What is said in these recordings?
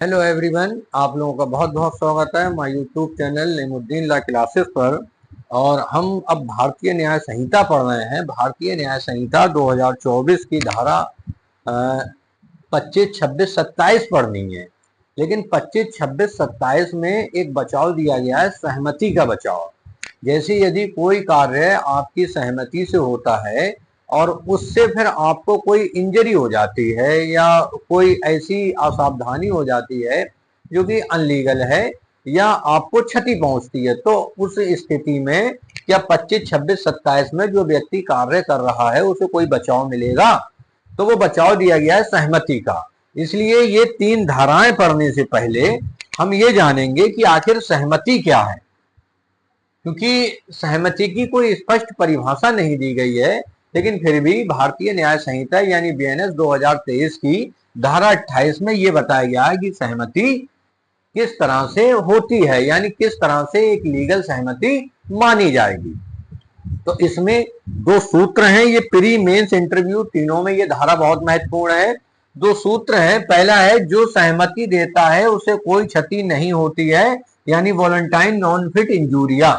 Hello everyone, आप लोगों का बहुत बहुत स्वागत है my YouTube channel Nemuddin law classes पर। और हम अब भारतीय न्याय संहिता पढ़ रहे हैं। भारतीय न्याय संहिता 2024 की धारा 25, 26, 27 पढ़नी है। लेकिन 25, 26, 27 में एक बचाव दिया गया है, सहमति का बचाव। जैसे यदि कोई कार्य आपकी सहमति से होता है और उससे फिर आपको कोई इंजरी हो जाती है या कोई ऐसी असावधानी हो जाती है जो कि अनलीगल है या आपको क्षति पहुंचती है, तो उस स्थिति में क्या 25, 26, 27 में जो व्यक्ति कार्य कर रहा है उसे कोई बचाव मिलेगा? तो वो बचाव दिया गया है सहमति का। इसलिए ये तीन धाराएं पढ़ने से पहले हम ये जानेंगे कि आखिर सहमति क्या है, क्योंकि सहमति की कोई स्पष्ट परिभाषा नहीं दी गई है। लेकिन फिर भी भारतीय न्याय संहिता यानी बीएनएस 2023 की धारा 28 में यह बताया गया है कि सहमति किस तरह से होती है, यानी किस तरह से एक लीगल सहमति मानी जाएगी। तो इसमें दो सूत्र हैं, ये प्री मेंस इंटरव्यू तीनों में ये धारा बहुत महत्वपूर्ण है। दो सूत्र है, पहला है जो सहमति देता है उसे कोई क्षति नहीं होती है, यानी वॉलंटाइन नॉन फिट इंजूरिया।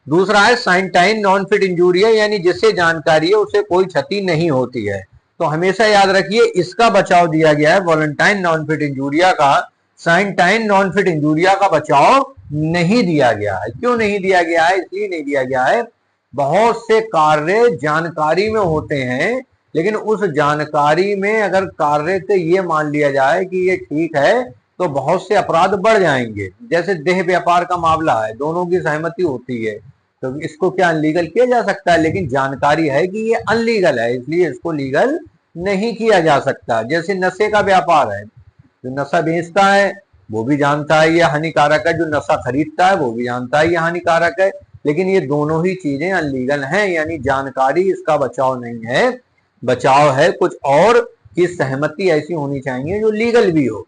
दूसरा है साइंटाइन नॉन फिट इंजूरिया, यानी जिससे जानकारी है उसे कोई क्षति नहीं होती है। तो हमेशा याद रखिए इसका बचाव दिया गया है वॉलंटाइन नॉन फिट इंजूरिया का, साइंटाइन नॉन फिट इंजूरिया का बचाव नहीं दिया गया है। क्यों नहीं दिया गया है? इसलिए नहीं दिया गया है, बहुत से कार्य जानकारी में होते हैं, लेकिन उस जानकारी में अगर कार्य से ये मान लिया जाए कि ये ठीक है तो बहुत से अपराध बढ़ जाएंगे। जैसे देह व्यापार का मामला है, दोनों की सहमति होती है तो इसको क्या अनलीगल किया जा सकता है, लेकिन जानकारी है कि ये अनलीगल है इसलिए इसको लीगल नहीं किया जा सकता। जैसे नशे का व्यापार है, जो नशा बेचता है वो भी जानता है ये हानिकारक है, जो नशा खरीदता है वो भी जानता है ये हानिकारक है, लेकिन ये दोनों ही चीजें अनलीगल हैं, यानी जानकारी इसका बचाव नहीं है। बचाव है कुछ और कि सहमति ऐसी होनी चाहिए जो लीगल भी हो।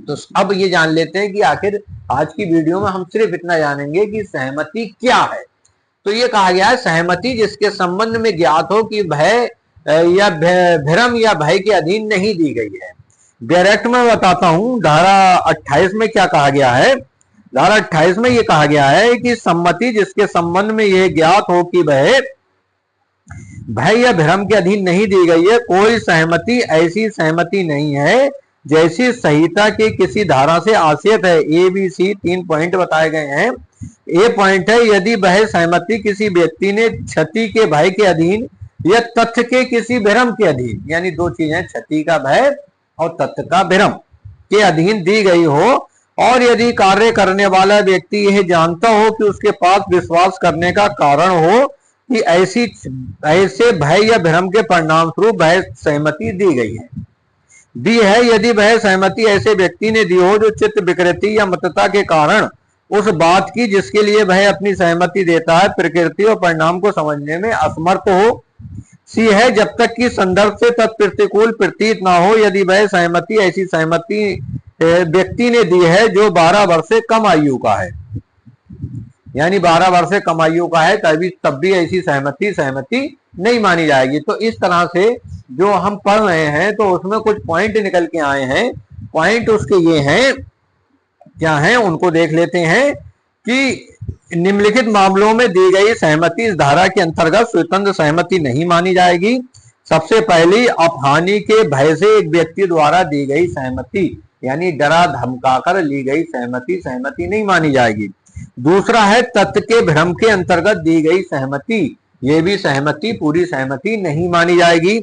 तो अब ये जान लेते हैं कि आखिर आज की वीडियो में हम सिर्फ इतना जानेंगे कि सहमति क्या है। तो ये कहा गया है सहमति जिसके संबंध में ज्ञात हो कि भय या भ्रम या भय के अधीन नहीं दी गई है। डायरेक्ट में बताता हूं धारा 28 में क्या कहा गया है। धारा 28 में ये कहा गया है कि सम्मति जिसके संबंध में यह ज्ञात हो कि भय या भ्रम के अधीन नहीं दी गई है। कोई सहमति ऐसी सहमति नहीं है जैसी संहिता के किसी धारा से आशयत है। ए बी सी 3 पॉइंट बताए गए हैं। ए पॉइंट है यदि वह सहमति किसी व्यक्ति ने क्षति के भय के अधीन या तथ्य के किसी भ्रम के अधीन, यानी दो चीजें, क्षति का भय और तथ्य का भ्रम के अधीन दी गई हो, और यदि कार्य करने वाला व्यक्ति यह जानता हो कि उसके पास विश्वास करने का कारण हो कि ऐसे भय या भ्रम के परिणाम स्वरूप वह सहमति दी गई है। दी है यदि वह सहमति ऐसे व्यक्ति ने दी हो जो चित्त विकृति या मतता के कारण उस बात की जिसके लिए वह अपनी सहमति देता है प्रकृति और परिणाम को समझने में असमर्थ हो। सी है जब तक कि संदर्भ से तत्प्रतिकूल प्रतीत ना हो, यदि वह सहमति ऐसी सहमति व्यक्ति ने दी है जो 12 वर्ष से कम आयु का है, यानी 12 वर्ष से कम आयु का है तब भी ऐसी सहमति नहीं मानी जाएगी। तो इस तरह से जो हम पढ़ रहे हैं तो उसमें कुछ पॉइंट निकल के आए हैं। पॉइंट उसके ये हैं, क्या हैं उनको देख लेते हैं कि निम्नलिखित मामलों में दी गई सहमति इस धारा के अंतर्गत स्वतंत्र सहमति नहीं मानी जाएगी। सबसे पहली, अपहानि के भय से एक व्यक्ति द्वारा दी गई सहमति, यानी डरा धमकाकर ली गई सहमति नहीं मानी जाएगी। दूसरा है तथ्य के भ्रम के अंतर्गत दी गई सहमति, ये भी सहमति पूरी सहमति नहीं मानी जाएगी।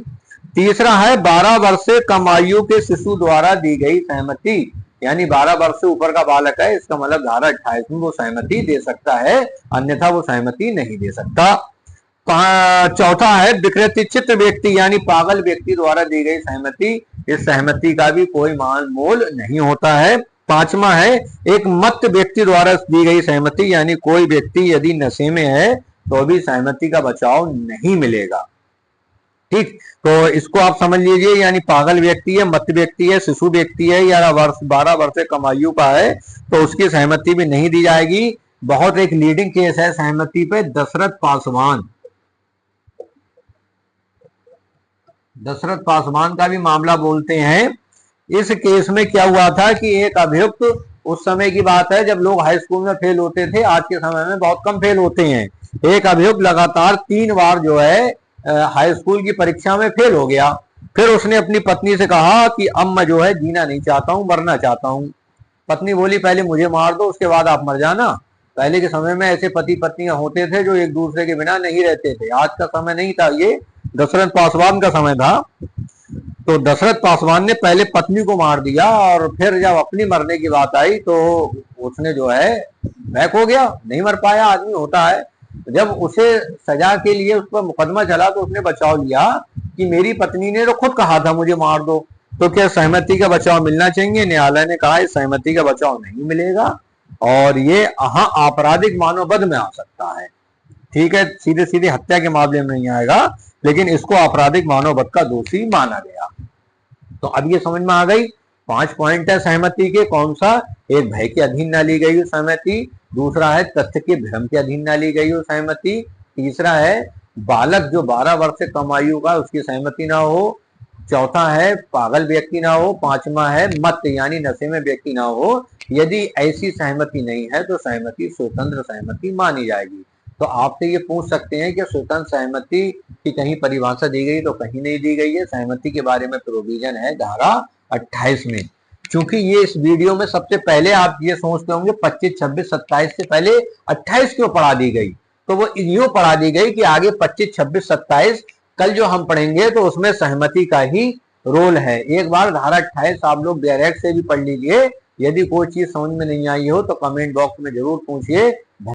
तीसरा है 12 वर्ष से कम आयु के शिशु द्वारा दी गई सहमति, यानी 12 वर्ष से ऊपर का बालक है, इसका मतलब धारा 28 में वो सहमति दे सकता है, अन्यथा वो सहमति नहीं दे सकता। चौथा है विकृतिचित्त व्यक्ति यानी पागल व्यक्ति द्वारा दी गई सहमति, इस सहमति का भी कोई मान मोल नहीं होता है। पांचवा है एक मत व्यक्ति द्वारा दी गई सहमति, यानी कोई व्यक्ति यदि नशे में है तो भी सहमति का बचाव नहीं मिलेगा। ठीक, तो इसको आप समझ लीजिए, यानी पागल व्यक्ति है, मत व्यक्ति है, शिशु व्यक्ति है या 12 वर्ष से कम आयु का है तो उसकी सहमति भी नहीं दी जाएगी। बहुत एक लीडिंग केस है सहमति पे, दशरथ पासवान का भी मामला बोलते हैं इस केस में क्या हुआ था कि एक अभियुक्त, उस समय की बात है जब लोग हाई स्कूल में फेल होते थे, आज के समय में बहुत कम फेल होते हैं। एक अभियुक्त लगातार 3 बार जो है हाई स्कूल की परीक्षा में फेल हो गया। फिर उसने अपनी पत्नी से कहा कि अब मैं जो है जीना नहीं चाहता हूं, मरना चाहता हूं। पत्नी बोली पहले मुझे मार दो, उसके बाद आप मर जाना। पहले के समय में ऐसे पति पत्नियां होते थे जो एक दूसरे के बिना नहीं रहते थे। आज का समय नहीं था, ये दशरथ पासवान का समय था। तो दशरथ पासवान ने पहले पत्नी को मार दिया और फिर जब अपनी मरने की बात आई तो उसने जो है बैक हो गया, नहीं मर पाया। आदमी होता है, जब उसे सजा के लिए उस पर मुकदमा चला तो उसने बचाव लिया कि मेरी पत्नी ने तो खुद कहा था मुझे मार दो, तो क्या सहमति का बचाव मिलना चाहिए? न्यायालय ने कहा इस सहमति का बचाव नहीं मिलेगा और ये आपराधिक मानववध में आ सकता है। ठीक है, सीधे सीधे हत्या के मामले में नहीं आएगा, लेकिन इसको आपराधिक मानववध का दोषी माना गया। तो अब ये समझ में आ गई 5 पॉइंट है सहमति के। कौन सा? एक, भय के अधीन न ली गई हो सहमति। दूसरा है तथ्य के भ्रम के अधीन न ली गई हो सहमति। तीसरा है बालक जो 12 वर्ष से कम आयु का, उसकी सहमति ना हो। चौथा है पागल व्यक्ति ना हो। पांचवा है मत यानी नशे में व्यक्ति ना हो। यदि ऐसी सहमति नहीं है तो सहमति स्वतंत्र सहमति मानी जाएगी। तो आपसे ये पूछ सकते हैं कि स्वतंत्र सहमति की कहीं परिभाषा दी गई? तो कहीं नहीं दी गई है। सहमति के बारे में प्रोविजन है धारा 28 में। क्योंकि ये इस वीडियो में सबसे पहले आप ये सोचते होंगे 25, 26, 27 से पहले 28 क्यों पढ़ा दी गई? तो वो यूं पढ़ा दी गई कि आगे 25, 26, 27 कल जो हम पढ़ेंगे तो उसमें सहमति का ही रोल है। एक बार धारा 28 आप लोग डायरेक्ट से भी पढ़ लीजिए। यदि कोई चीज समझ में नहीं आई हो तो कमेंट बॉक्स में जरूर पूछिए,